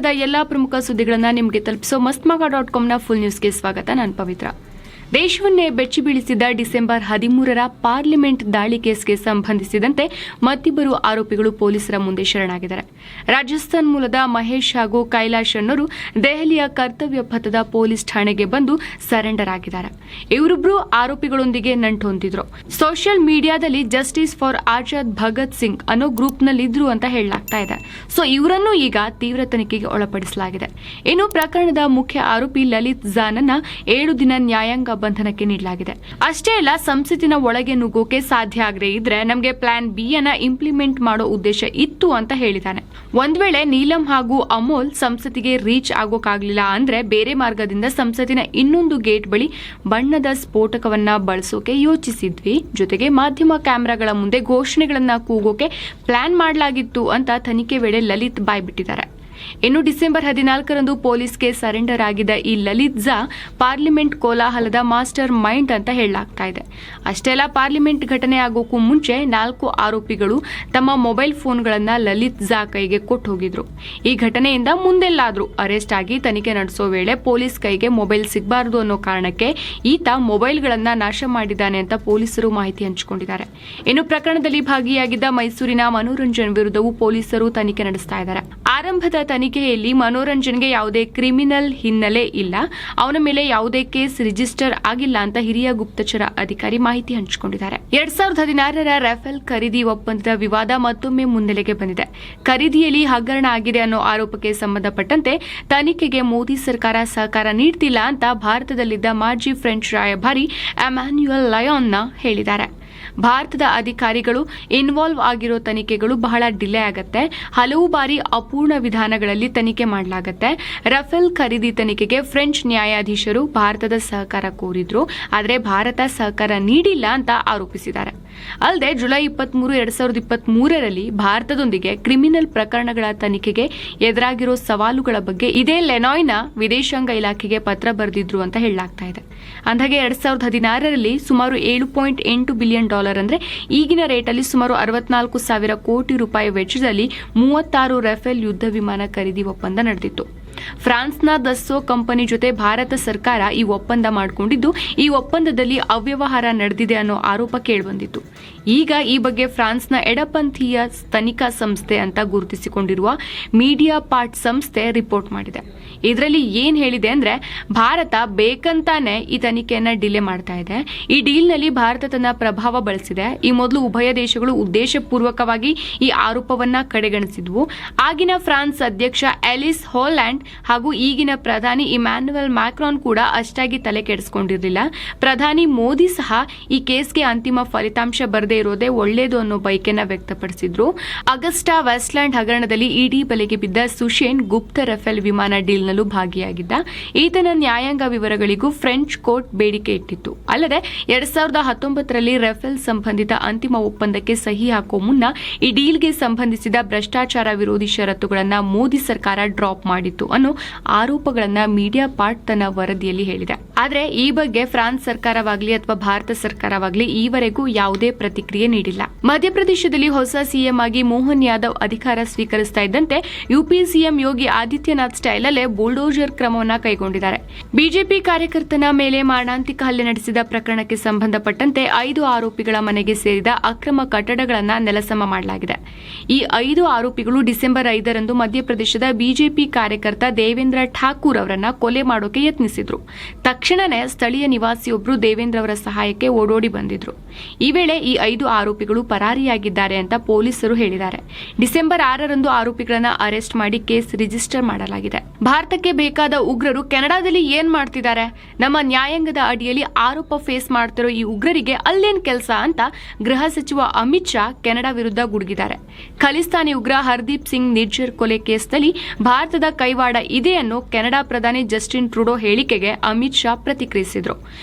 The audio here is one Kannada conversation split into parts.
ದಿನದ ಎಲ್ಲಾ ಪ್ರಮುಖ ಸುದ್ದಿಗಳನ್ನು ನಿಮಗೆ ತಲುಪಿಸೋ mastmaga.comನ ಫುಲ್ ನ್ಯೂಸ್ಗೆ ಸ್ವಾಗತ. ನಾನು ಪವಿತ್ರ. ದೇಶವನ್ನೇ ಬೆಚ್ಚಿ ಬೀಳಿಸಿದ ಡಿಸೆಂಬರ್ 13ರ ಪಾರ್ಲಿಮೆಂಟ್ ದಾಳಿ ಕೇಸ್ಗೆ ಸಂಬಂಧಿಸಿದಂತೆ ಮತ್ತಿಬ್ಬರು ಆರೋಪಿಗಳು ಪೊಲೀಸರ ಮುಂದೆ ಶರಣಾಗಿದ್ದಾರೆ. ರಾಜಸ್ಥಾನ್ ಮೂಲದ ಮಹೇಶ್ ಹಾಗೂ ಕೈಲಾಶ್ ಅನ್ನೋರು ದೆಹಲಿಯ ಕರ್ತವ್ಯ ಪಥದ ಪೊಲೀಸ್ ಠಾಣೆಗೆ ಬಂದು ಸರೆಂಡರ್ ಆಗಿದ್ದಾರೆ. ಇವರಿಬ್ಬರು ಆರೋಪಿಗಳೊಂದಿಗೆ ನಂಟು ಹೊಂದಿದ್ರು. ಸೋಷಿಯಲ್ ಮೀಡಿಯಾದಲ್ಲಿ ಜಸ್ಟಿಸ್ ಫಾರ್ ಆಜಾದ್ ಭಗತ್ ಸಿಂಗ್ ಅನ್ನೋ ಗ್ರೂಪ್ನಲ್ಲಿದ್ರು ಅಂತ ಹೇಳಲಾಗ್ತಾ ಇದೆ. ಸೊ ಇವರನ್ನು ಈಗ ತೀವ್ರ ತನಿಖೆಗೆ ಒಳಪಡಿಸಲಾಗಿದೆ. ಇನ್ನು ಪ್ರಕರಣದ ಮುಖ್ಯ ಆರೋಪಿ ಲಲಿತ್ ಜಾನನ್ನ 7 ದಿನ ನ್ಯಾಯಾಂಗ ಬಂಧನಕ್ಕೆ ನೀಡಲಾಗಿದೆ. ಅಷ್ಟೇ ಅಲ್ಲ, ಸಂಸತ್ತಿನ ಒಳಗೆ ನುಗ್ಗೋಕೆ ಸಾಧ್ಯ ಆಗದೆ ಇದ್ರೆ ನಮಗೆ ಪ್ಲಾನ್ ಬಿ ಅನ್ನ ಇಂಪ್ಲಿಮೆಂಟ್ ಮಾಡೋ ಉದ್ದೇಶ ಇತ್ತು ಅಂತ ಹೇಳಿದ್ದಾನೆ. ಒಂದ್ ವೇಳೆ ನೀಲಂ ಹಾಗೂ ಅಮೋಲ್ ಸಂಸತ್ತಿಗೆ ರೀಚ್ ಆಗೋಕಾಗ್ಲಿಲ್ಲ ಅಂದ್ರೆ ಬೇರೆ ಮಾರ್ಗದಿಂದ ಸಂಸತ್ತಿನ ಇನ್ನೊಂದು ಗೇಟ್ ಬಳಿ ಬಣ್ಣದ ಸ್ಫೋಟಕವನ್ನ ಬಳಸೋಕೆ ಯೋಚಿಸಿದ್ವಿ, ಜೊತೆಗೆ ಮಾಧ್ಯಮ ಕ್ಯಾಮೆರಾಗಳ ಮುಂದೆ ಘೋಷಣೆಗಳನ್ನ ಕೂಗೋಕೆ ಪ್ಲಾನ್ ಮಾಡಲಾಗಿತ್ತು ಅಂತ ತನಿಖೆ ವೇಳೆ ಲಲಿತ್ ಬಾಯ್ಬಿಟ್ಟಿದ್ದಾರೆ. ಇನ್ನು ಡಿಸೆಂಬರ್ 14ರಂದು ಪೊಲೀಸ್ಗೆ ಸರೆಂಡರ್ ಆಗಿದ್ದ ಈ ಲಲಿತ್ ಝಾ ಪಾರ್ಲಿಮೆಂಟ್ ಕೋಲಾಹಲದ ಮಾಸ್ಟರ್ ಮೈಂಡ್ ಅಂತ ಹೇಳಲಾಗ್ತಾ ಇದೆ. ಅಷ್ಟೇ ಅಲ್ಲ, ಪಾರ್ಲಿಮೆಂಟ್ ಘಟನೆ ಆಗೋಕ್ಕೂ ಮುಂಚೆ 4 ಆರೋಪಿಗಳು ತಮ್ಮ ಮೊಬೈಲ್ ಫೋನ್ಗಳನ್ನ ಲಲಿತ್ ಝಾ ಕೈಗೆ ಕೊಟ್ಟು ಹೋಗಿದ್ರು. ಈ ಘಟನೆಯಿಂದ ಮುಂದೆಲ್ಲಾದ್ರೂ ಅರೆಸ್ಟ್ ಆಗಿ ತನಿಖೆ ನಡೆಸೋ ವೇಳೆ ಪೊಲೀಸ್ ಕೈಗೆ ಮೊಬೈಲ್ ಸಿಗಬಾರದು ಅನ್ನೋ ಕಾರಣಕ್ಕೆ ಈತ ಮೊಬೈಲ್ಗಳನ್ನ ನಾಶ ಮಾಡಿದ್ದಾನೆ ಅಂತ ಪೊಲೀಸರು ಮಾಹಿತಿ ಹಂಚಿಕೊಂಡಿದ್ದಾರೆ. ಇನ್ನು ಪ್ರಕರಣದಲ್ಲಿ ಭಾಗಿಯಾಗಿದ್ದ ಮೈಸೂರಿನ ಮನೋರಂಜನ್ ವಿರುದ್ಧವೂ ಪೊಲೀಸರು ತನಿಖೆ ನಡೆಸ್ತಾ ಇದ್ದಾರೆ. ಆರಂಭದ ತನಿಖೆಯಲ್ಲಿ ಮನೋರಂಜನ್ಗೆ ಯಾವುದೇ ಕ್ರಿಮಿನಲ್ ಹಿನ್ನೆಲೆ ಇಲ್ಲ, ಅವನ ಮೇಲೆ ಯಾವುದೇ ಕೇಸ್ ರಿಜಿಸ್ಟರ್ ಆಗಿಲ್ಲ ಅಂತ ಹಿರಿಯ ಗುಪ್ತಚರ ಅಧಿಕಾರಿ ಮಾಹಿತಿ ಹಂಚಿಕೊಂಡಿದ್ದಾರೆ. 2016ರ ರಫೇಲ್ ಖರೀದಿ ಒಪ್ಪಂದದ ವಿವಾದ ಮತ್ತೊಮ್ಮೆ ಮುನ್ನೆಲೆಗೆ ಬಂದಿದೆ. ಖರೀದಿಯಲ್ಲಿ ಹಗರಣ ಆಗಿದೆ ಅನ್ನೋ ಆರೋಪಕ್ಕೆ ಸಂಬಂಧಪಟ್ಟಂತೆ ತನಿಖೆಗೆ ಮೋದಿ ಸರ್ಕಾರ ಸಹಕಾರ ನೀಡ್ತಿಲ್ಲ ಅಂತ ಭಾರತದಲ್ಲಿದ್ದ ಮಾಜಿ ಫ್ರೆಂಚ್ ರಾಯಭಾರಿ ಎಮ್ಯಾನ್ಯುಯಲ್ ಲಯಾನ್ನ ಹೇಳಿದ್ದಾರೆ. ಭಾರತದ ಅಧಿಕಾರಿಗಳು ಇನ್ವಾಲ್ವ್ ಆಗಿರೋ ತನಿಖೆಗಳು ಬಹಳ ಡಿಲೇ ಆಗತ್ತೆ, ಹಲವು ಬಾರಿ ಅಪೂರ್ಣ ವಿಧಾನಗಳಲ್ಲಿ ತನಿಖೆ ಮಾಡಲಾಗತ್ತೆ. ರಫೇಲ್ ಖರೀದಿ ತನಿಖೆಗೆ ಫ್ರೆಂಚ್ ನ್ಯಾಯಾಧೀಶರು ಭಾರತದ ಸಹಕಾರ ಕೋರಿದ್ರು, ಆದರೆ ಭಾರತ ಸಹಕಾರ ನೀಡಿಲ್ಲ ಅಂತ ಆರೋಪಿಸಿದ್ದಾರೆ. ಅಲ್ಲದೆ ಜುಲೈ 23, 2023ರಲ್ಲಿ ಭಾರತದೊಂದಿಗೆ ಕ್ರಿಮಿನಲ್ ಪ್ರಕರಣಗಳ ತನಿಖೆಗೆ ಎದುರಾಗಿರೋ ಸವಾಲುಗಳ ಬಗ್ಗೆ ಇದೇ ಲೆನಾಯ್ನ ವಿದೇಶಾಂಗ ಇಲಾಖೆಗೆ ಪತ್ರ ಬರೆದಿದ್ರು ಅಂತ ಹೇಳಲಾಗ್ತಾ ಇದೆ. ಅಂದಾಗೆ 2016ರಲ್ಲಿ ಸುಮಾರು $7.8 ಬಿಲಿಯನ್ ಅಂದ್ರೆ ಈಗಿನ ರೇಟಲ್ಲಿ ಸುಮಾರು 64,000 ಕೋಟಿ ರೂಪಾಯಿ ವೆಚ್ಚದಲ್ಲಿ 36 ರಫೇಲ್ ಯುದ್ಧ ವಿಮಾನ ಖರೀದಿ ಒಪ್ಪಂದ ನಡೆದಿತ್ತು. ಫ್ರಾನ್ಸ್ನ ದಸ್ಸೋ ಕಂಪನಿ ಜೊತೆ ಭಾರತ ಸರ್ಕಾರ ಈ ಒಪ್ಪಂದ ಮಾಡಿಕೊಂಡಿದ್ದು, ಈ ಒಪ್ಪಂದದಲ್ಲಿ ಅವ್ಯವಹಾರ ನಡೆದಿದೆ ಅನ್ನೋ ಆರೋಪ ಕೇಳಿಬಂದಿತ್ತು. ಈಗ ಈ ಬಗ್ಗೆ ಫ್ರಾನ್ಸ್ನ ಎಡಪಂಥೀಯ ತನಿಖಾ ಸಂಸ್ಥೆ ಅಂತ ಗುರುತಿಸಿಕೊಂಡಿರುವ ಮೀಡಿಯಾ ಪಾರ್ಟ್ ಸಂಸ್ಥೆ ರಿಪೋರ್ಟ್ ಮಾಡಿದೆ. ಇದರಲ್ಲಿ ಏನ್ ಹೇಳಿದೆ ಅಂದ್ರೆ, ಭಾರತ ಬೇಕಂತಾನೆ ಈ ತನಿಖೆಯನ್ನ ಡಿಲೇ ಮಾಡ್ತಾ ಇದೆ. ಈ ಡೀಲ್ನಲ್ಲಿ ಭಾರತ ತನ್ನ ಪ್ರಭಾವ ಬಳಸಿದೆ. ಈ ಮೊದಲು ಉಭಯ ದೇಶಗಳು ಉದ್ದೇಶಪೂರ್ವಕವಾಗಿ ಈ ಆರೋಪವನ್ನ ಕಡೆಗಣಿಸಿದ್ವು. ಆಗಿನ ಫ್ರಾನ್ಸ್ ಅಧ್ಯಕ್ಷ ಎಲಿಸ್ ಹೋಲ್ಯಾಂಡ್ ಹಾಗೂ ಈಗಿನ ಪ್ರಧಾನಿ ಇಮ್ಯಾನ್ಯುಯಲ್ ಮ್ಯಾಕ್ರಾನ್ ಕೂಡ ಅಷ್ಟಾಗಿ ತಲೆ ಕೆಡಿಸಿಕೊಂಡಿರಲಿಲ್ಲ. ಪ್ರಧಾನಿ ಮೋದಿ ಸಹ ಈ ಕೇಸ್ಗೆ ಅಂತಿಮ ಫಲಿತಾಂಶ ಬರದೇ ಇರೋದೇ ಒಳ್ಳೆಯದು ಅನ್ನೋ ಬಯಕೆಯನ್ನ ವ್ಯಕ್ತಪಡಿಸಿದ್ರು. ಅಗಸ್ಟಾ ವೆಸ್ಟ್ಲ್ಯಾಂಡ್ ಹಗರಣದಲ್ಲಿ ಇಡಿ ಬಲೆಗೆ ಬಿದ್ದ ಸುಶೇನ್ ಗುಪ್ತ ರಫೇಲ್ ವಿಮಾನ ಡೀಲ್ನಲ್ಲೂ ಭಾಗಿಯಾಗಿದ್ದ. ಈತನ ನ್ಯಾಯಾಂಗ ವಿವರಗಳಿಗೂ ಫ್ರೆಂಚ್ ಕೋರ್ಟ್ ಬೇಡಿಕೆ ಇಟ್ಟಿತ್ತು. ಅಲ್ಲದೆ 2019ರಲ್ಲಿ ರಫೇಲ್ ಸಂಬಂಧಿತ ಅಂತಿಮ ಒಪ್ಪಂದಕ್ಕೆ ಸಹಿ ಹಾಕೋ ಮುನ್ನ ಈ ಡೀಲ್ಗೆ ಸಂಬಂಧಿಸಿದ ಭ್ರಷ್ಟಾಚಾರ ವಿರೋಧಿ ಷರತ್ತುಗಳನ್ನು ಮೋದಿ ಸರ್ಕಾರ ಡ್ರಾಪ್ ಮಾಡಿತ್ತು ಅನ್ನೋ ಆರೋಪಗಳನ್ನ ಮೀಡಿಯಾ ಪಾರ್ಟ್ ತನ್ನ ವರದಿಯಲ್ಲಿ ಹೇಳಿದೆ. ಆದರೆ ಈ ಬಗ್ಗೆ ಫ್ರಾನ್ಸ್ ಸರ್ಕಾರವಾಗಲಿ ಅಥವಾ ಭಾರತ ಸರ್ಕಾರವಾಗಲಿ ಈವರೆಗೂ ಯಾವುದೇ ಪ್ರತಿಕ್ರಿಯೆ ನೀಡಿಲ್ಲ. ಮಧ್ಯಪ್ರದೇಶದಲ್ಲಿ ಹೊಸ ಸಿಎಂ ಆಗಿ ಮೋಹನ್ ಯಾದವ್ ಅಧಿಕಾರ ಸ್ವೀಕರಿಸ್ತಾ ಇದ್ದಂತೆ ಯುಪಿ ಸಿಎಂ ಯೋಗಿ ಆದಿತ್ಯನಾಥ್ ಸ್ಟೈಲಲ್ಲೇ ಬುಲ್ಡೋಜರ್ ಕ್ರಮವನ್ನ ಕೈಗೊಂಡಿದ್ದಾರೆ. ಬಿಜೆಪಿ ಕಾರ್ಯಕರ್ತನ ಮೇಲೆ ಮಾರಣಾಂತಿಕ ಹಲ್ಲೆ ನಡೆಸಿದ ಪ್ರಕರಣಕ್ಕೆ ಸಂಬಂಧಪಟ್ಟಂತೆ 5 ಆರೋಪಿಗಳ ಮನೆಗೆ ಸೇರಿದ ಅಕ್ರಮ ಕಟ್ಟಡಗಳನ್ನು ನೆಲಸಮ ಮಾಡಲಾಗಿದೆ. ಈ 5 ಆರೋಪಿಗಳು ಡಿಸೆಂಬರ್ 5ರಂದು ಮಧ್ಯಪ್ರದೇಶದ ಬಿಜೆಪಿ ಕಾರ್ಯಕರ್ತ ದೇವೇಂದ್ರ ಠಾಕೂರ್ ಅವರನ್ನ ಕೊಲೆ ಮಾಡೋಕೆ ಯತ್ನಿಸಿದ್ರು. ತಕ್ಷಣನೇ ಸ್ಥಳೀಯ ನಿವಾಸಿಯೊಬ್ಬರು ದೇವೇಂದ್ರ ಅವರ ಸಹಾಯಕ್ಕೆ ಓಡೋಡಿ ಬಂದಿದ್ರು. ಈ ವೇಳೆ ಈ 5 ಆರೋಪಿಗಳು ಪರಾರಿಯಾಗಿದ್ದಾರೆ ಅಂತ ಪೊಲೀಸರು ಹೇಳಿದ್ದಾರೆ. ಡಿಸೆಂಬರ್ 6ರಂದು ಆರೋಪಿಗಳನ್ನ ಅರೆಸ್ಟ್ ಮಾಡಿ ಕೇಸ್ ರಿಜಿಸ್ಟರ್ ಮಾಡಲಾಗಿದೆ. ಭಾರತಕ್ಕೆ ಬೇಕಾದ ಉಗ್ರರು ಕೆನಡಾದಲ್ಲಿ ಏನ್ ಮಾಡ್ತಿದ್ದಾರೆ? ನಮ್ಮ ನ್ಯಾಯಾಂಗದ ಅಡಿಯಲ್ಲಿ ಆರೋಪ ಫೇಸ್ ಮಾಡ್ತಿರೋ ಈ ಉಗ್ರರಿಗೆ ಅಲ್ಲೇನ್ ಕೆಲಸ ಅಂತ ಗೃಹ ಸಚಿವ ಅಮಿತ್ ಶಾ ಕೆನಡಾ ವಿರುದ್ಧ ಗುಡುಗಿದ್ದಾರೆ. ಖಲಿಸ್ತಾನಿ ಉಗ್ರ ಹರ್ದೀಪ್ ಸಿಂಗ್ ನಿಜ್ಜರ್ ಕೊಲೆ ಕೇಸ್ನಲ್ಲಿ ಭಾರತದ ಕೈವಾಡ ಇದೆ ಅನ್ನೋ ಕೆನಡಾ ಪ್ರಧಾನಿ ಜಸ್ಟಿನ್ ಟ್ರೂಡೋ ಹೇಳಿಕೆಗೆ ಅಮಿತ್ ಶಾ ಪ್ರತಿಕ್ರಿಯಿಸಿದರು.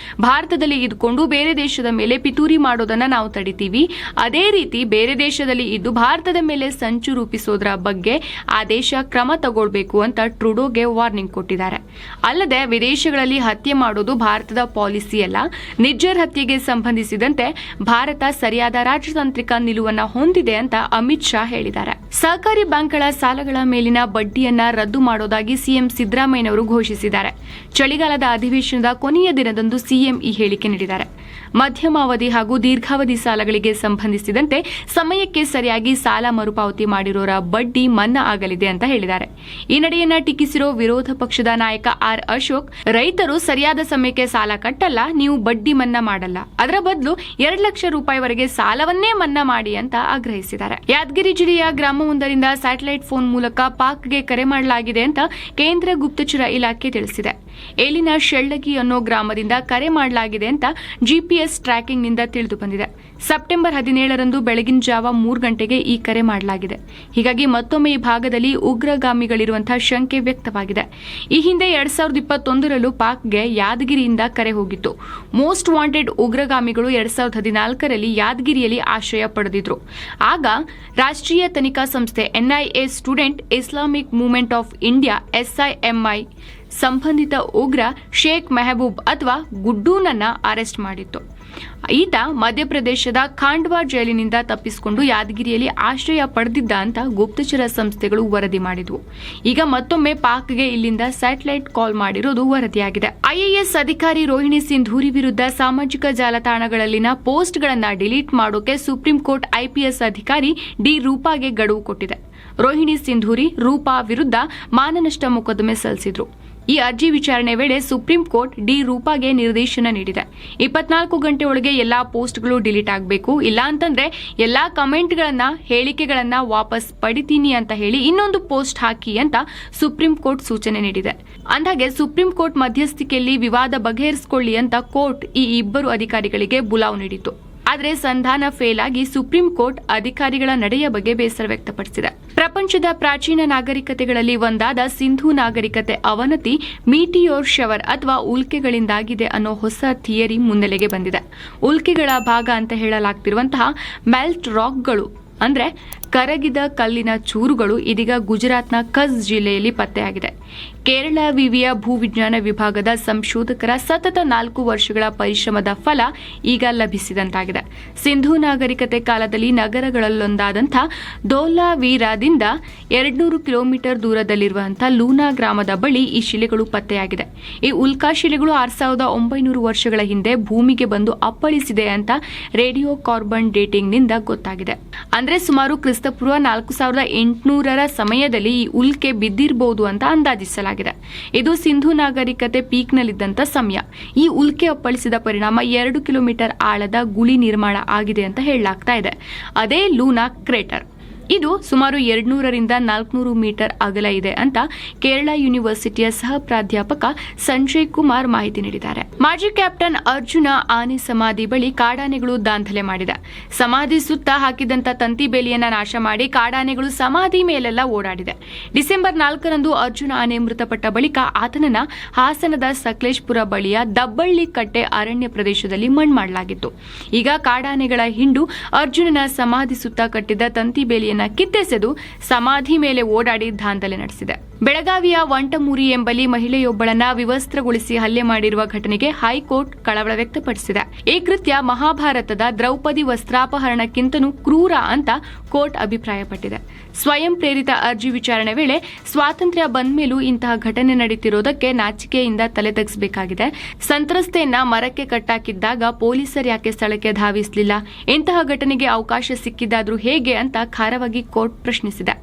ಭಾರತದಲ್ಲಿ ಇದ್ದುಕೊಂಡು ಬೇರೆ ದೇಶದ ಮೇಲೆ ಪಿತೂರಿ ಮಾಡೋದನ್ನ ನಾವು ತಡಿತೀವಿ. ಅದೇ ರೀತಿ ಬೇರೆ ದೇಶದಲ್ಲಿ ಇದ್ದು ಭಾರತದ ಮೇಲೆ ಸಂಚು ರೂಪಿಸೋದ್ರ ಬಗ್ಗೆ ಆ ದೇಶ ಕ್ರಮ ತಗೊಳ್ಬೇಕು ಅಂತ ಟ್ರೂಡೋಗೆ ವಾರ್ನಿಂಗ್ ಕೊಟ್ಟಿದ್ದಾರೆ. ಅಲ್ಲದೆ ವಿದೇಶಗಳಲ್ಲಿ ಹತ್ಯೆ ಮಾಡೋದು ಭಾರತದ ಪಾಲಿಸಿ ಅಲ್ಲ, ನಿಜ್ಜರ್ ಹತ್ಯೆಗೆ ಸಂಬಂಧಿಸಿದಂತೆ ಭಾರತ ಸರಿಯಾದ ರಾಜತಾಂತ್ರಿಕ ನಿಲುವನ್ನ ಹೊಂದಿದೆ ಅಂತ ಅಮಿತ್ ಶಾ ಹೇಳಿದ್ದಾರೆ. ಸಹಕಾರಿ ಬ್ಯಾಂಕ್ಗಳ ಸಾಲಗಳ ಮೇಲಿನ ಬಡ್ಡಿಯನ್ನ ರದ್ದು ಮಾಡೋದಾಗಿ ಸಿಎಂ ಸಿದ್ದರಾಮಯ್ಯನವರು ಘೋಷಿಸಿದ್ದಾರೆ. ಚಳಿಗಾಲದ ಅಧಿವೇಶನದ ಕೊನೆಯ ದಿನದಂದು ಸಿಎಂ ಈ ಹೇಳಿಕೆ ನೀಡಿದ್ದಾರೆ. ಮಧ್ಯಮಾವಧಿ ಹಾಗೂ ದೀರ್ಘಾವಧಿ ಸಾಲಗಳಿಗೆ ಸಂಬಂಧಿಸಿದಂತೆ ಸಮಯಕ್ಕೆ ಸರಿಯಾಗಿ ಸಾಲ ಮರುಪಾವತಿ ಮಾಡಿರೋರ ಬಡ್ಡಿ ಮನ್ನಾ ಆಗಲಿದೆ ಅಂತ ಹೇಳಿದ್ದಾರೆ. ಈ ನಡೆಯನ್ನ ಟೀಕಿಸಿರೋ ವಿರೋಧ ಪಕ್ಷದ ನಾಯಕ ಆರ್ ಅಶೋಕ್, ರೈತರು ಸರಿಯಾದ ಸಮಯಕ್ಕೆ ಸಾಲ ಕಟ್ಟಲ್ಲ, ನೀವು ಬಡ್ಡಿ ಮನ್ನಾ ಮಾಡಲ್ಲ, ಅದರ ಬದಲು 2 ಲಕ್ಷ ರೂಪಾಯಿವರೆಗೆ ಸಾಲವನ್ನೇ ಮನ್ನಾ ಮಾಡಿ ಅಂತ ಆಗ್ರಹಿಸಿದ್ದಾರೆ. ಯಾದಗಿರಿ ಜಿಲ್ಲೆಯ ಗ್ರಾಮವೊಂದರಿಂದ ಸ್ಯಾಟಲೈಟ್ ಫೋನ್ ಮೂಲಕ ಪಾಕ್ಗೆ ಕರೆ ಮಾಡಲಾಗಿದೆ ಅಂತ ಕೇಂದ್ರ ಗುಪ್ತಚರ ಇಲಾಖೆ ತಿಳಿಸಿದೆ. ಏಲಿನ ಶೆಳ್ಳಗಿ ಅನ್ನೋ ಗ್ರಾಮದಿಂದ ಕರೆ ಮಾಡಲಾಗಿದೆ ಅಂತ ಜಿಪಿಎಸ್ ಟ್ರ್ಯಾಕಿಂಗ್ನಿಂದ ತಿಳಿದು ಬಂದಿದೆ. ಸೆಪ್ಟೆಂಬರ್ 17ರಂದು ಬೆಳಗಿನ ಜಾವ 3 ಗಂಟೆಗೆ ಈ ಕರೆ ಮಾಡಲಾಗಿದೆ. ಹೀಗಾಗಿ ಮತ್ತೊಮ್ಮೆ ಈ ಭಾಗದಲ್ಲಿ ಉಗ್ರಗಾಮಿಗಳಿರುವಂತಹ ಶಂಕೆ ವ್ಯಕ್ತವಾಗಿದೆ. ಈ ಹಿಂದೆ 2021ರಲ್ಲೂ ಪಾಕ್ಗೆ ಯಾದಗಿರಿಯಿಂದ ಕರೆ ಹೋಗಿತ್ತು. ಮೋಸ್ಟ್ ವಾಂಟೆಡ್ ಉಗ್ರಗಾಮಿಗಳು 2014ರಲ್ಲಿ ಯಾದಗಿರಿಯಲ್ಲಿ ಆಶ್ರಯ ಪಡೆದಿದ್ರು. ಆಗ ರಾಷ್ಟ್ರೀಯ ತನಿಖಾ ಸಂಸ್ಥೆ NIA student Islamic movement of India SIMI ಸಂಬಂಧಿತ ಉಗ್ರ ಶೇಖ್ ಮೆಹಬೂಬ್ ಅಥವಾ ಗುಡ್ಡೂನನ್ನ ಅರೆಸ್ಟ್ ಮಾಡಿತ್ತು. ಈತ ಮಧ್ಯಪ್ರದೇಶದ ಖಾಂಡ್ವಾ ಜೈಲಿನಿಂದ ತಪ್ಪಿಸಿಕೊಂಡು ಯಾದಗಿರಿಯಲ್ಲಿ ಆಶ್ರಯ ಪಡೆದಿದ್ದ ಅಂತ ಗುಪ್ತಚರ ಸಂಸ್ಥೆಗಳು ವರದಿ ಮಾಡಿದ್ವು. ಈಗ ಮತ್ತೊಮ್ಮೆ ಪಾಕ್ಗೆ ಇಲ್ಲಿಂದ ಸ್ಯಾಟಲೈಟ್ ಕಾಲ್ ಮಾಡಿರೋದು ವರದಿಯಾಗಿದೆ. ಐಎಎಸ್ ಅಧಿಕಾರಿ ರೋಹಿಣಿ ಸಿಂಧೂರಿ ವಿರುದ್ಧ ಸಾಮಾಜಿಕ ಜಾಲತಾಣಗಳಲ್ಲಿನ ಪೋಸ್ಟ್ಗಳನ್ನು ಡಿಲೀಟ್ ಮಾಡೋಕೆ ಸುಪ್ರೀಂ ಕೋರ್ಟ್ ಐಪಿಎಸ್ ಅಧಿಕಾರಿ ಡಿ ರೂಪಾಗೆ ಗಡುವು ಕೊಟ್ಟಿದೆ. ರೋಹಿಣಿ ಸಿಂಧೂರಿ ರೂಪಾ ವಿರುದ್ಧ ಮಾನನಷ್ಟ ಮೊಕದ್ದಮೆ ಸಲ್ಲಿಸಿದ್ರು. ಈ ಅರ್ಜಿ ವಿಚಾರಣೆ ವೇಳೆ ಸುಪ್ರೀಂ ಕೋರ್ಟ್ ಡಿ ರೂಪಾಗೆ ನಿರ್ದೇಶನ ನೀಡಿದೆ. 24 ಗಂಟೆ ಒಳಗೆ ಎಲ್ಲಾ ಪೋಸ್ಟ್ಗಳು ಡಿಲೀಟ್ ಆಗಬೇಕು, ಇಲ್ಲ ಅಂತಂದ್ರೆ ಎಲ್ಲಾ ಕಮೆಂಟ್ಗಳನ್ನ ಹೇಳಿಕೆಗಳನ್ನ ವಾಪಸ್ ಪಡಿತೀನಿ ಅಂತ ಹೇಳಿ ಇನ್ನೊಂದು ಪೋಸ್ಟ್ ಹಾಕಿ ಅಂತ ಸುಪ್ರೀಂ ಕೋರ್ಟ್ ಸೂಚನೆ ನೀಡಿದೆ. ಅಂದಾಗೆ ಸುಪ್ರೀಂ ಕೋರ್ಟ್ ಮಧ್ಯಸ್ಥಿಕೆಯಲ್ಲಿ ವಿವಾದ ಬಗೆಹರಿಸಿಕೊಳ್ಳಿ ಅಂತ ಕೋರ್ಟ್ ಈ ಇಬ್ಬರು ಅಧಿಕಾರಿಗಳಿಗೆ ಬುಲಾವ್ ನೀಡಿತು. ಆದರೆ ಸಂಧಾನ ಫೇಲ್ ಆಗಿ ಸುಪ್ರೀಂ ಕೋರ್ಟ್ ಅಧಿಕಾರಿಗಳ ನಡೆಯ ಬಗ್ಗೆ ಬೇಸರ ವ್ಯಕ್ತಪಡಿಸಿದೆ. ಪ್ರಪಂಚದ ಪ್ರಾಚೀನ ನಾಗರಿಕತೆಗಳಲ್ಲಿ ಒಂದಾದ ಸಿಂಧೂ ನಾಗರಿಕತೆ ಅವನತಿ ಮೀಟಿಯೋರ್ ಶವರ್ ಅಥವಾ ಉಲ್ಕೆಗಳಿಂದಾಗಿದೆ ಅನ್ನೋ ಹೊಸ ಥಿಯರಿ ಮುನ್ನೆಲೆಗೆ ಬಂದಿದೆ. ಉಲ್ಕೆಗಳ ಭಾಗ ಅಂತ ಹೇಳಲಾಗ್ತಿರುವಂತಹ ಮೆಲ್ಟ್ ರಾಕ್ಗಳು ಅಂದ್ರೆ ಕರಗಿದ ಕಲ್ಲಿನ ಚೂರುಗಳು ಇದೀಗ ಗುಜರಾತ್ನ ಕಚ್ ಜಿಲ್ಲೆಯಲ್ಲಿ ಪತ್ತೆಯಾಗಿದೆ. ಕೇರಳ ವಿವಿಯ ಭೂವಿಜ್ಞಾನ ವಿಭಾಗದ ಸಂಶೋಧಕರ ಸತತ 4 ವರ್ಷಗಳ ಪರಿಶ್ರಮದ ಫಲ ಈಗ ಲಭಿಸಿದಂತಾಗಿದೆ. ಸಿಂಧೂ ನಾಗರಿಕತೆ ಕಾಲದಲ್ಲಿ ನಗರಗಳಲ್ಲೊಂದಾದಂಥ ಧೋಲಾವೀರಾದಿಂದ 200 ಕಿಲೋಮೀಟರ್ ದೂರದಲ್ಲಿರುವಂತಹ ಲೂನಾ ಗ್ರಾಮದ ಬಳಿ ಈ ಶಿಲೆಗಳು ಪತ್ತೆಯಾಗಿದೆ. ಈ ಉಲ್ಕಾ ಶಿಲೆಗಳು 6900 ವರ್ಷಗಳ ಹಿಂದೆ ಭೂಮಿಗೆ ಬಂದು ಅಪ್ಪಳಿಸಿದೆ ಅಂತ ರೇಡಿಯೋ ಕಾರ್ಬನ್ ಡೇಟಿಂಗ್ನಿಂದ ಗೊತ್ತಾಗಿದೆ. ಅಂದ್ರೆ ಸುಮಾರು ಕ್ರಿಸ್ತಪೂರ್ವ 4800ರ ಸಮಯದಲ್ಲಿ ಈ ಉಲ್ಕೆ ಬಿದ್ದಿರಬಹುದು ಅಂತ ಅಂದಾಜಿಸಲಾಗಿದೆ. ಇದು ಸಿಂಧೂ ನಾಗರಿಕತೆ ಪೀಕ್ನಲ್ಲಿದ್ದಂಥ ಸಮಯ. ಈ ಉಲ್ಕೆ ಅಪ್ಪಳಿಸಿದ ಪರಿಣಾಮ 2 ಕಿಲೋಮೀಟರ್ ಆಳದ ಗುಳಿ ನಿರ್ಮಾಣ ಆಗಿದೆ ಅಂತ ಹೇಳಲಾಗ್ತಾ ಇದೆ. ಅದೇ ಲೂನಾ ಕ್ರೇಟರ್. ಇದು ಸುಮಾರು 200ರಿಂದ 400 ಮೀಟರ್ ಅಗಲ ಇದೆ ಅಂತ ಕೇರಳ ಯೂನಿವರ್ಸಿಟಿಯ ಸಹ ಪ್ರಾಧ್ಯಾಪಕ ಸಂಜಯ್ ಕುಮಾರ್ ಮಾಹಿತಿ ನೀಡಿದ್ದಾರೆ. ಮಾಜಿ ಕ್ಯಾಪ್ಟನ್ ಅರ್ಜುನ ಆನೆ ಸಮಾಧಿ ಬಳಿ ಕಾಡಾನೆಗಳು ದಾಂಧಲೆ ಮಾಡಿದೆ. ಸಮಾಧಿ ಸುತ್ತ ಹಾಕಿದಂತ ತಂತಿ ಬೇಲಿಯನ್ನ ನಾಶ ಮಾಡಿ ಕಾಡಾನೆಗಳು ಸಮಾಧಿ ಮೇಲೆಲ್ಲ ಓಡಾಡಿದೆ. ಡಿಸೆಂಬರ್ 4ರಂದು ಅರ್ಜುನ ಆನೆ ಮೃತಪಟ್ಟ ಬಳಿಕ ಆತನನ್ನ ಹಾಸನದ ಸಕಲೇಶ್ಪುರ ಬಳಿಯ ದಬ್ಬಳ್ಳಿ ಕಟ್ಟೆ ಅರಣ್ಯ ಪ್ರದೇಶದಲ್ಲಿ ಮಣ್ಣು ಮಾಡಲಾಗಿತ್ತು. ಈಗ ಕಾಡಾನೆಗಳ ಹಿಂಡು ಅರ್ಜುನನ ಸಮಾಧಿ ಸುತ್ತ ಕಟ್ಟಿದ್ದ ತಂತಿ ಬೇಲಿಯನ್ನು ಕಿತ್ತೆಸೆದು ಸಮಾಧಿ ಮೇಲೆ ಓಡಾಡಿ ದಾಂಧಲೆ ನಡೆಸಿದೆ. ಬೆಳಗಾವಿಯ ವಂಟಮೂರಿ ಎಂಬಲ್ಲಿ ಮಹಿಳೆಯೊಬ್ಬಳನ್ನ ವಿವಸ್ತ್ರಗೊಳಿಸಿ ಹಲ್ಲೆ ಮಾಡಿರುವ ಘಟನೆಗೆ ಹೈಕೋರ್ಟ್ ಕಳವಳ ವ್ಯಕ್ತಪಡಿಸಿದೆ. ಈ ಕೃತ್ಯ ಮಹಾಭಾರತದ ದ್ರೌಪದಿ ವಸ್ತ್ರಾಪಹರಣಕ್ಕಿಂತನೂ ಕ್ರೂರ ಅಂತ ಕೋರ್ಟ್ ಅಭಿಪ್ರಾಯಪಟ್ಟಿದೆ. ಸ್ವಯಂ ಪ್ರೇರಿತ ಅರ್ಜಿ ವಿಚಾರಣೆ ವೇಳೆ ಸ್ವಾತಂತ್ರ್ಯ ಬಂದ ಮೇಲೂ ಇಂತಹ ಘಟನೆ ನಡೀತಿರೋದಕ್ಕೆ ನಾಚಿಕೆಯಿಂದ ತಲೆ ತಗ್ಗಿಸಬೇಕಾಗಿದೆ. ಸಂತ್ರಸ್ತೆಯನ್ನ ಮರಕ್ಕೆ ಕಟ್ಟಾಕಿದ್ದಾಗ ಪೊಲೀಸರು ಯಾಕೆ ಸ್ಥಳಕ್ಕೆ ಧಾವಿಸಲಿಲ್ಲ? ಇಂತಹ ಘಟನೆಗೆ ಅವಕಾಶ ಸಿಕ್ಕಿದ್ದಾದ್ರೂ ಹೇಗೆ ಅಂತ ಖಾರವಾಗಿ ಕೋರ್ಟ್ ಪ್ರಶ್ನಿಸಿದೆ.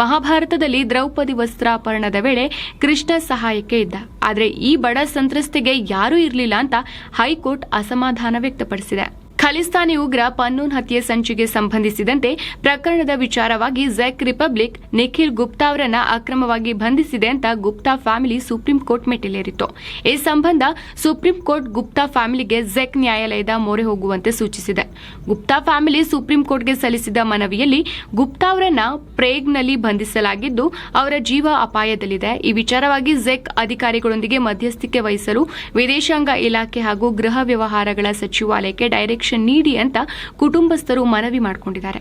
ಮಹಾಭಾರತದಲ್ಲಿ ದ್ರೌಪದಿ ವಸ್ತ್ರಾಪಹರಣದ ವೇಳೆ ಕೃಷ್ಣ ಸಹಾಯಕ್ಕೆ ಇದ್ದ, ಆದರೆ ಈ ಬಡ ಸಂತ್ರಸ್ತೆಗೆ ಯಾರೂ ಇರಲಿಲ್ಲ ಅಂತ ಹೈಕೋರ್ಟ್ ಅಸಮಾಧಾನ ವ್ಯಕ್ತಪಡಿಸಿದೆ. ಖಲಿಸ್ತಾನಿ ಉಗ್ರ ಪನ್ನೂನ್ ಹತ್ಯೆ ಸಂಚಿಗೆ ಸಂಬಂಧಿಸಿದಂತೆ ಪ್ರಕರಣದ ವಿಚಾರವಾಗಿ ಝೆಕ್ ರಿಪಬ್ಲಿಕ್ ನಿಖಿಲ್ ಗುಪ್ತಾ ಅವರನ್ನ ಅಕ್ರಮವಾಗಿ ಬಂಧಿಸಿದೆ ಅಂತ ಗುಪ್ತಾ ಫ್ಯಾಮಿಲಿ ಸುಪ್ರೀಂ ಕೋರ್ಟ್ ಮೆಟ್ಟಿಲೇರಿತ್ತು. ಈ ಸಂಬಂಧ ಸುಪ್ರೀಂ ಕೋರ್ಟ್ ಗುಪ್ತಾ ಫ್ಯಾಮಿಲಿಗೆ ಝೆಕ್ ನ್ಯಾಯಾಲಯದ ಮೊರೆ ಹೋಗುವಂತೆ ಸೂಚಿಸಿದೆ. ಗುಪ್ತಾ ಫ್ಯಾಮಿಲಿ ಸುಪ್ರೀಂ ಕೋರ್ಟ್ಗೆ ಸಲ್ಲಿಸಿದ ಮನವಿಯಲ್ಲಿ ಗುಪ್ತಾ ಅವರನ್ನ ಪ್ರೇಗ್ನಲ್ಲಿ ಬಂಧಿಸಲಾಗಿದ್ದು ಅವರ ಜೀವ ಅಪಾಯದಲ್ಲಿದೆ. ಈ ವಿಚಾರವಾಗಿ ಝೆಕ್ ಅಧಿಕಾರಿಗಳೊಂದಿಗೆ ಮಧ್ಯಸ್ಥಿಕೆ ವಹಿಸಲು ವಿದೇಶಾಂಗ ಇಲಾಖೆ ಹಾಗೂ ಗೃಹ ವ್ಯವಹಾರಗಳ ಸಚಿವಾಲಯಕ್ಕೆ ಡೈರೆಕ್ಷನ್ ನೀಡಿ ಅಂತ ಕುಟುಂಬಸ್ಥರು ಮನವಿ ಮಾಡಿಕೊಂಡಿದ್ದಾರೆ.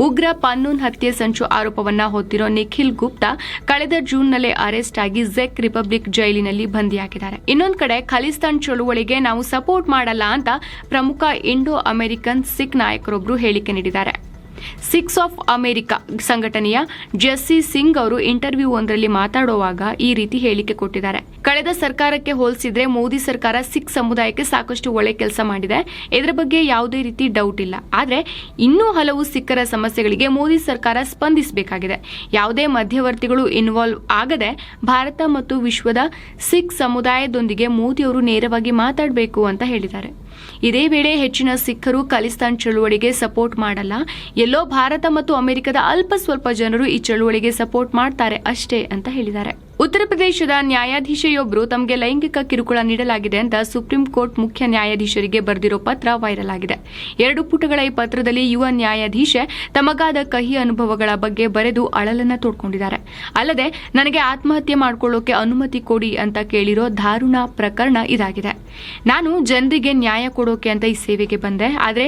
ಉಗ್ರ ಪನ್ನೂನ್ ಹತ್ಯೆ ಸಂಚು ಆರೋಪವನ್ನ ಹೊತ್ತಿರೋ ನಿಖಿಲ್ ಗುಪ್ತಾ ಕಳೆದ ಜೂನ್ನಲ್ಲೇ ಅರೆಸ್ಟ್ ಆಗಿ ಝೆಕ್ ರಿಪಬ್ಲಿಕ್ ಜೈಲಿನಲ್ಲಿ ಬಂಧಿಯಾಗಿದ್ದಾರೆ. ಇನ್ನೊಂದು ಕಡೆ ಖಲಿಸ್ತಾನ್ ಚಳುವಳಿಗೆ ನಾವು ಸಪೋರ್ಟ್ ಮಾಡಲ್ಲ ಅಂತ ಪ್ರಮುಖ ಇಂಡೋ ಅಮೆರಿಕನ್ ಸಿಖ್ ನಾಯಕರೊಬ್ಬರು ಹೇಳಿಕೆ ನೀಡಿದ್ದಾರೆ. ಸಿಕ್ಸ್ ಆಫ್ ಅಮೆರಿಕಾ ಸಂಘಟನೆಯ ಜೆಸ್ಸಿ ಸಿಂಗ್ ಅವರು ಇಂಟರ್ವ್ಯೂ ಒಂದರಲ್ಲಿ ಮಾತಾಡುವಾಗ ಈ ರೀತಿ ಹೇಳಿಕೆ ಕೊಟ್ಟಿದ್ದಾರೆ. ಕಳೆದ ಸರ್ಕಾರಕ್ಕೆ ಹೋಲಿಸಿದ್ರೆ ಮೋದಿ ಸರ್ಕಾರ ಸಿಖ್ ಸಮುದಾಯಕ್ಕೆ ಸಾಕಷ್ಟು ಒಳ್ಳೆ ಕೆಲಸ ಮಾಡಿದೆ. ಇದರ ಬಗ್ಗೆ ಯಾವುದೇ ರೀತಿ ಡೌಟ್ ಇಲ್ಲ. ಆದರೆ ಇನ್ನೂ ಹಲವು ಸಿಖ್ಖರ ಸಮಸ್ಯೆಗಳಿಗೆ ಮೋದಿ ಸರ್ಕಾರ ಸ್ಪಂದಿಸಬೇಕಾಗಿದೆ. ಯಾವುದೇ ಮಧ್ಯವರ್ತಿಗಳು ಇನ್ವಾಲ್ವ್ ಆಗದೆ ಭಾರತ ಮತ್ತು ವಿಶ್ವದ ಸಿಖ್ ಸಮುದಾಯದೊಂದಿಗೆ ಮೋದಿ ಅವರು ನೇರವಾಗಿ ಮಾತಾಡಬೇಕು ಅಂತ ಹೇಳಿದ್ದಾರೆ. ಇದೇ ವೇಳೆ ಹೆಚ್ಚಿನ ಸಿಖ್ಖರು ಖಲಿಸ್ತಾನ್ ಚಳುವಳಿಗೆ ಸಪೋರ್ಟ್ ಮಾಡಲ್ಲ, ಎಲ್ಲೋ ಭಾರತ ಮತ್ತು ಅಮೆರಿಕದ ಅಲ್ಪ ಸ್ವಲ್ಪ ಜನರು ಈ ಚಳುವಳಿಗೆ ಸಪೋರ್ಟ್ ಮಾಡ್ತಾರೆ ಅಷ್ಟೇ ಅಂತ ಹೇಳಿದ್ದಾರೆ. ಉತ್ತರ ಪ್ರದೇಶದ ನ್ಯಾಯಾಧೀಶೆಯೊಬ್ಬರು ತಮಗೆ ಲೈಂಗಿಕ ಕಿರುಕುಳ ನೀಡಲಾಗಿದೆ ಅಂತ ಸುಪ್ರೀಂ ಕೋರ್ಟ್ ಮುಖ್ಯ ನ್ಯಾಯಾಧೀಶರಿಗೆ ಬರೆದಿರೋ ಪತ್ರ ವೈರಲ್ ಆಗಿದೆ. 2 ಪುಟಗಳ ಈ ಪತ್ರದಲ್ಲಿ ಯುವ ನ್ಯಾಯಾಧೀಶೆ ತಮಗಾದ ಕಹಿ ಅನುಭವಗಳ ಬಗ್ಗೆ ಬರೆದು ಅಳಲನ್ನ ತೋಡ್ಕೊಂಡಿದ್ದಾರೆ. ಅಲ್ಲದೆ ನನಗೆ ಆತ್ಮಹತ್ಯೆ ಮಾಡಿಕೊಳ್ಳೋಕೆ ಅನುಮತಿ ಕೊಡಿ ಅಂತ ಕೇಳಿರೋ ದಾರುಣ ಪ್ರಕರಣ ಇದಾಗಿದೆ. ನಾನು ಜನರಿಗೆ ನ್ಯಾಯ ಕೊಡೋಕೆ ಅಂತ ಈ ಸೇವೆಗೆ ಬಂದೆ, ಆದರೆ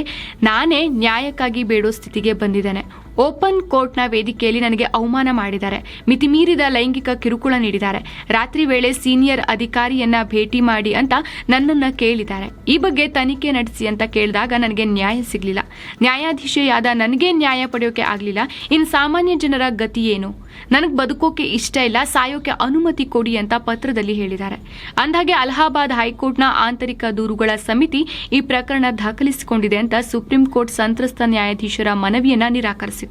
ನಾನೇ ನ್ಯಾಯಕ್ಕಾಗಿ ಬೇಡೋ ಸ್ಥಿತಿಗೆ ಬಂದಿದ್ದೇನೆ. ಓಪನ್ ಕೋರ್ಟ್ನ ವೇದಿಕೆಯಲ್ಲಿ ನನಗೆ ಅವಮಾನ ಮಾಡಿದ್ದಾರೆ, ಮಿತಿಮೀರಿದ ಲೈಂಗಿಕ ಕಿರುಕುಳ ನೀಡಿದ್ದಾರೆ, ರಾತ್ರಿ ವೇಳೆ ಸೀನಿಯರ್ ಅಧಿಕಾರಿಯನ್ನ ಭೇಟಿ ಮಾಡಿ ಅಂತ ನನ್ನನ್ನ ಕೇಳಿದ್ದಾರೆ. ಈ ಬಗ್ಗೆ ತನಿಖೆ ನಡೆಸಿ ಅಂತ ಕೇಳಿದಾಗ ನನಗೆ ನ್ಯಾಯ ಸಿಗಲಿಲ್ಲ. ನ್ಯಾಯಾಧೀಶೆಯಾದ ನನಗೆ ನ್ಯಾಯ ಪಡೆಯೋಕೆ ಆಗಲಿಲ್ಲ. ಇನ್ನು ಸಾಮಾನ್ಯ ಜನರ ಗತಿ ಏನು? ನನಗೆ ಬದುಕೋಕೆ ಇಷ್ಟ ಇಲ್ಲ, ಸಾಯೋಕೆ ಅನುಮತಿ ಕೊಡಿ ಅಂತ ಪತ್ರದಲ್ಲಿ ಹೇಳಿದ್ದಾರೆ. ಅಂದಾಗೆ ಅಲಹಾಬಾದ್ ಹೈಕೋರ್ಟ್ನ ಆಂತರಿಕ ದೂರುಗಳ ಸಮಿತಿ ಈ ಪ್ರಕರಣ ದಾಖಲಿಸಿಕೊಂಡಿದೆ ಅಂತ ಸುಪ್ರೀಂ ಕೋರ್ಟ್ ಸಂತ್ರಸ್ತ ನ್ಯಾಯಾಧೀಶರ ಮನವಿಯನ್ನ ನಿರಾಕರಿಸಿತ್ತು.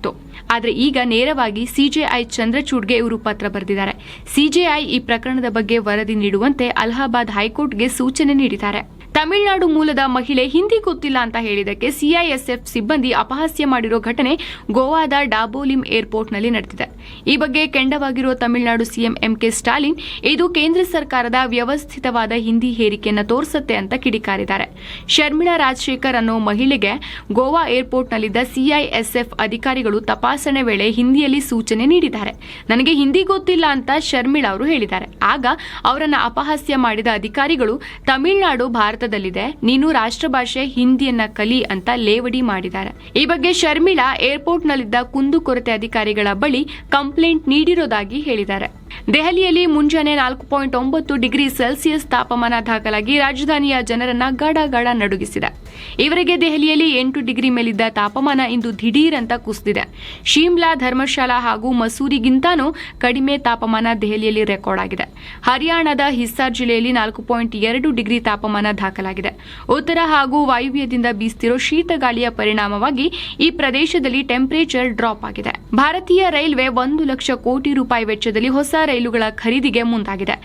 ಆದರೆ ಈಗ ನೇರವಾಗಿ ಸಿಜೆಐ ಚಂದ್ರಚೂಡ್ಗೆ ಇವರು ಪತ್ರ ಬರೆದಿದ್ದಾರೆ. ಸಿಜೆಐ ಈ ಪ್ರಕರಣದ ಬಗ್ಗೆ ವರದಿ ನೀಡುವಂತೆ ಅಲಹಾಬಾದ್ ಹೈಕೋರ್ಟ್ಗೆ ಸೂಚನೆ ನೀಡಿದ್ದಾರೆ. ತಮಿಳುನಾಡು ಮೂಲದ ಮಹಿಳೆ ಹಿಂದಿ ಗೊತ್ತಿಲ್ಲ ಅಂತ ಹೇಳಿದಕ್ಕೆ ಸಿಐಎಸ್ಎಫ್ ಸಿಬ್ಬಂದಿ ಅಪಹಾಸ್ಯ ಮಾಡಿರೋ ಘಟನೆ ಗೋವಾದ ಡಾಬೋಲಿಂ ಏರ್ಪೋರ್ಟ್ನಲ್ಲಿ ನಡೆದಿದೆ. ಈ ಬಗ್ಗೆ ಕೆಂಡವಾಗಿರುವ ತಮಿಳುನಾಡು ಸಿಎಂ ಎಂಕೆ ಸ್ಟಾಲಿನ್ ಇದು ಕೇಂದ್ರ ಸರ್ಕಾರದ ವ್ಯವಸ್ಥಿತವಾದ ಹಿಂದಿ ಹೇರಿಕೆಯನ್ನು ತೋರಿಸುತ್ತೆ ಅಂತ ಕಿಡಿಕಾರಿದ್ದಾರೆ. ಶರ್ಮಿಳಾ ರಾಜಶೇಖರ್ ಅನ್ನೋ ಮಹಿಳೆಗೆ ಗೋವಾ ಏರ್ಪೋರ್ಟ್ನಲ್ಲಿದ್ದ ಸಿಐಎಸ್ಎಫ್ ಅಧಿಕಾರಿಗಳು ತಪಾಸಣೆ ವೇಳೆ ಹಿಂದಿಯಲ್ಲಿ ಸೂಚನೆ ನೀಡಿದ್ದಾರೆ. ನನಗೆ ಹಿಂದಿ ಗೊತ್ತಿಲ್ಲ ಅಂತ ಶರ್ಮಿಳಾ ಅವರು ಹೇಳಿದ್ದಾರೆ. ಆಗ ಅವರನ್ನ ಅಪಹಾಸ್ಯ ಮಾಡಿದ ಅಧಿಕಾರಿಗಳು ತಮಿಳುನಾಡು ಭಾರತದಲ್ಲಿದೆ, ನೀನು ರಾಷ್ಟ್ರಭಾಷೆ ಹಿಂದಿಯನ್ನ ಕಲಿ ಅಂತ ಲೇವಡಿ ಮಾಡಿದ್ದಾರೆ. ಈ ಬಗ್ಗೆ ಶರ್ಮಿಳಾ ಏರ್ಪೋರ್ಟ್ನಲ್ಲಿದ್ದ ಕುಂದುಕೊರತೆ ಅಧಿಕಾರಿಗಳ ಬಳಿ ಕಂಪ್ಲೇಂಟ್ ನೀಡಿರೋದಾಗಿ ಹೇಳಿದ್ದಾರೆ. ದೆಹಲಿಯಲ್ಲಿ ಮುಂಜಾನೆ 4.9 ಡಿಗ್ರಿ ಸೆಲ್ಸಿಯಸ್ ತಾಪಮಾನ ದಾಖಲಾಗಿ ರಾಜಧಾನಿಯ ಜನರನ್ನ ಗಡ ನಡುಗಿಸಿದೆ. ಇವರಿಗೆ ದೆಹಲಿಯಲ್ಲಿ 8 ಡಿಗ್ರಿ ಮೇಲಿದ್ದ ತಾಪಮಾನ ಇಂದು ದಿಢೀರ್ ಅಂತ ಕುಸಿದಿದೆ. ಶಿಮ್ಲಾ, ಧರ್ಮಶಾಲಾ ಹಾಗೂ ಮಸೂರಿಗಿಂತಾನೂ ಕಡಿಮೆ ತಾಪಮಾನ ದೆಹಲಿಯಲ್ಲಿ ರೆಕಾರ್ಡ್ ಆಗಿದೆ. ಹರಿಯಾಣದ ಹಿಸ್ಸಾರ್ ಜಿಲ್ಲೆಯಲ್ಲಿ 4.2 ಡಿಗ್ರಿ ತಾಪಮಾನ ದಾಖಲಾಗಿದೆ. ಉತ್ತರ ಹಾಗೂ ವಾಯುವ್ಯದಿಂದ ಬೀಸುತ್ತಿರೋ ಶೀತ ಗಾಳಿಯ ಪರಿಣಾಮವಾಗಿ ಈ ಪ್ರದೇಶದಲ್ಲಿ ಟೆಂಪರೇಚರ್ ಡ್ರಾಪ್ ಆಗಿದೆ. ಭಾರತೀಯ ರೈಲ್ವೆ 1 ಲಕ್ಷ ಕೋಟಿ ರೂಪಾಯಿ ವೆಚ್ಚದಲ್ಲಿ ಹೊಸ ರೈಲುಗಳ ಖರೀದಿಗೆ ಮುಂದಾಗಿದೆ.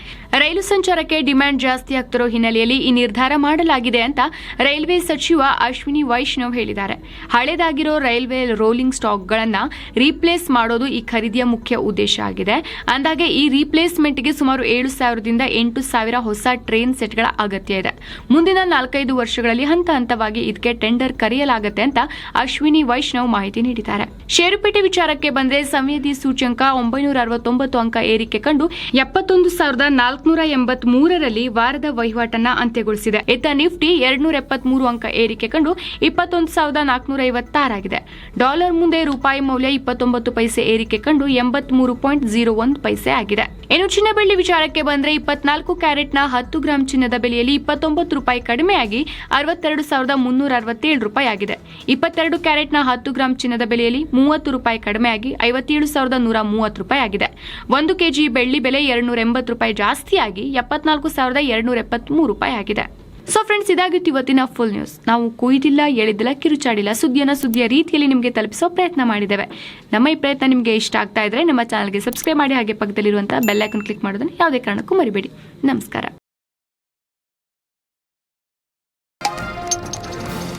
ರೈಲು ಸಂಚಾರಕ್ಕೆ ಡಿಮ್ಯಾಂಡ್ ಜಾಸ್ತಿ ಆಗ್ತಿರೋ ಹಿನ್ನೆಲೆಯಲ್ಲಿ ಈ ನಿರ್ಧಾರ ಮಾಡಲಾಗಿದೆ ಅಂತ ರೈಲ್ವೆ ಸಚಿವ ಅಶ್ವಿನಿ ವೈಷ್ಣವ್ ಹೇಳಿದ್ದಾರೆ. ಹಳೆದಾಗಿರೋ ರೈಲ್ವೆ ರೋಲಿಂಗ್ ಸ್ಟಾಕ್ಗಳನ್ನ ರೀಪ್ಲೇಸ್ ಮಾಡೋದು ಈ ಖರೀದಿಯ ಮುಖ್ಯ ಉದ್ದೇಶ ಆಗಿದೆ. ಅಂದಾಗೆ ಈ ರೀಪ್ಲೇಸ್ಮೆಂಟ್ಗೆ ಸುಮಾರು 7,000ದಿಂದ 8,000 ಹೊಸ ಟ್ರೈನ್ ಸೆಟ್ಗಳ ಅಗತ್ಯ ಇದೆ. ಮುಂದಿನ 4-5 ವರ್ಷಗಳಲ್ಲಿ ಹಂತ ಹಂತವಾಗಿ ಇದಕ್ಕೆ ಟೆಂಡರ್ ಕರೆಯಲಾಗುತ್ತೆ ಅಂತ ಅಶ್ವಿನಿ ವೈಷ್ಣವ್ ಮಾಹಿತಿ ನೀಡಿದ್ದಾರೆ. ಷೇರುಪೇಟೆ ವಿಚಾರಕ್ಕೆ ಬಂದ್ರೆ ಸಂವೇದಿ ಸೂಚ್ಯಂಕ 969 ಅಂಕ ಏರಿಕೆ ಕಂಡು 71,483ರಲ್ಲಿ ವಾರದ ವಹಿವಾಟನ್ನ ಅಂತ್ಯಗೊಳಿಸಿದೆ. ಇತ್ತ ನಿಫ್ಟಿ 273 ಅಂಕ ಏರಿಕೆ ಕಂಡು 21,456 ಆಗಿದೆ. ಡಾಲರ್ ಮುಂದೆ ರೂಪಾಯಿ ಮೌಲ್ಯ 29 ಪೈಸೆ ಏರಿಕೆ ಕಂಡು 83.01 ಪೈಸೆ ಆಗಿದೆ. ಇನ್ನು ಚಿನ್ನ ಬೆಳ್ಳಿ ವಿಚಾರಕ್ಕೆ ಬಂದ್ರೆ 24 ಕ್ಯಾರೆಟ್ನ 10 ಗ್ರಾಂ ಚಿನ್ನದ ಬೆಲೆಯಲ್ಲಿ 29 ರೂಪಾಯಿ ಕಡಿಮೆಯಾಗಿ 62,367 ರೂಪಾಯಿ ಆಗಿದೆ. 22 ಕ್ಯಾರೆಟ್ನ 10 ಗ್ರಾಂ ಚಿನ್ನದ ಬೆಲೆಯಲ್ಲಿ 30 ರೂಪಾಯಿ ಕಡಿಮೆಯಾಗಿ 57,130 ರೂಪಾಯಿ ಆಗಿದೆ. 1 ಕೆಜಿ ಬೆಳ್ಳಿ ಬೆಲೆ 280 ರೂಪಾಯಿ ಜಾಸ್ತಿಯಾಗಿ 74,273 ರೂಪಾಯಿ ಆಗಿದೆ. ಸೊ ಫ್ರೆಂಡ್ಸ್, ಇದಾಗಿತ್ತು ಇವತ್ತಿನ ಫುಲ್ ನ್ಯೂಸ್. ನಾವು ಕೊಯ್ದಿಲ್ಲ, ಎಳೆದಿಲ್ಲ, ಕಿರುಚಾಡಿಲ್ಲ, ಸುದ್ದಿಯ ರೀತಿಯಲ್ಲಿ ನಿಮಗೆ ತಲುಪಿಸೋ ಪ್ರಯತ್ನ ಮಾಡಿದ್ದೇವೆ. ನಮ್ಮ ಈ ಪ್ರಯತ್ನ ನಿಮಗೆ ಇಷ್ಟ ಆಗ್ತಾ ಇದ್ರೆ ನಮ್ಮ ಚಾನಲ್ಗೆ ಸಬ್ಸ್ಕ್ರೈಬ್ ಮಾಡಿ, ಹಾಗೆ ಪಕ್ಕದಲ್ಲಿರುವಂತಹ ಬೆಲ್ ಐಕಾನ್ ಕ್ಲಿಕ್ ಮಾಡೋದನ್ನು ಯಾವುದೇ ಕಾರಣಕ್ಕೂ ಮರಿಬೇಡಿ. ನಮಸ್ಕಾರ.